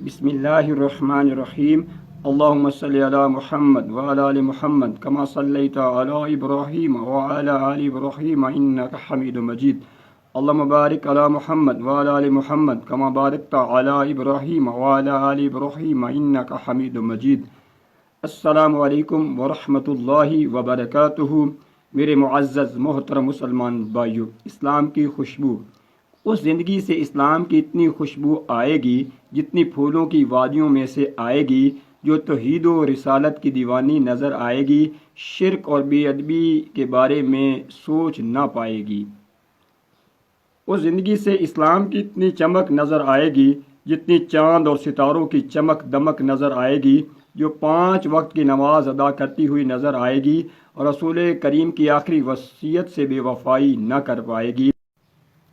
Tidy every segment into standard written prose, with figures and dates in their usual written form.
بسم اللہ الرحمن الرحیم اللہم صلی علی محمد وعلی آل محمد کما صلیت علی ابراہیم وعلی آل ابراہیم انک حمید مجید اللہم بارک علی محمد وعلی آل محمد کما بارکت علی ابراہیم وعلی آل ابراہیم انک حمید مجید۔ السلام علیکم ورحمۃ اللہ وبرکاتہ۔ میرے معزز محترم مسلمان بھائیو، اسلام کی خوشبو، اس زندگی سے اسلام کی اتنی خوشبو آئے گی جتنی پھولوں کی وادیوں میں سے آئے گی، جو توحید و رسالت کی دیوانی نظر آئے گی، شرک اور بے ادبی کے بارے میں سوچ نہ پائے گی۔ اس زندگی سے اسلام کی اتنی چمک نظر آئے گی جتنی چاند اور ستاروں کی چمک دمک نظر آئے گی، جو 5 وقت کی نماز ادا کرتی ہوئی نظر آئے گی اور رسول کریم کی آخری وصیت سے بے وفائی نہ کر پائے گی۔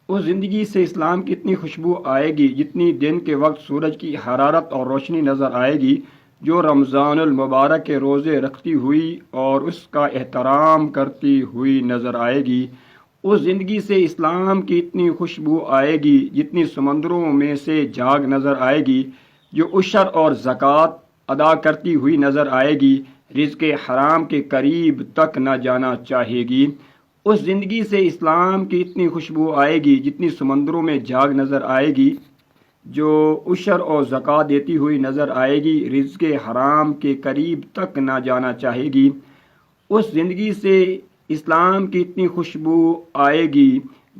اس زندگی سے اسلام کی اتنی خوشبو آئے گی جتنی دن کے وقت سورج کی حرارت اور روشنی نظر آئے گی، جو رمضان المبارک کے روزے رکھتی ہوئی اور اس کا احترام کرتی ہوئی نظر آئے گی۔ اس زندگی سے اسلام کی اتنی خوشبو آئے گی جتنی سمندروں میں سے جھاگ نظر آئے گی، جو عشر اور زکوٰۃ ادا کرتی ہوئی نظر آئے گی، رزق حرام کے قریب تک نہ جانا چاہے گی۔ اس زندگی سے اسلام کی اتنی خوشبو آئے گی جتنی سمندروں میں جھاگ نظر آئے گی، جو عشر اور زکوٰۃ دیتی ہوئی نظر آئے گی، رزق حرام کے قریب تک نہ جانا چاہے گی۔ اس زندگی سے اسلام کی اتنی خوشبو آئے گی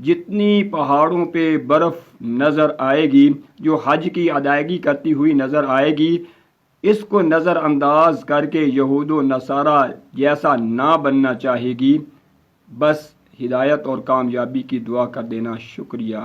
جتنی پہاڑوں پہ برف نظر آئے گی، جو حج کی ادائیگی کرتی ہوئی نظر آئے گی۔ اس کو نظر انداز کر کے یہود و نصارہ جیسا نہ بننا چاہے گی۔ بس ہدایت اور کامیابی کی دعا کر دینا۔ شکریہ۔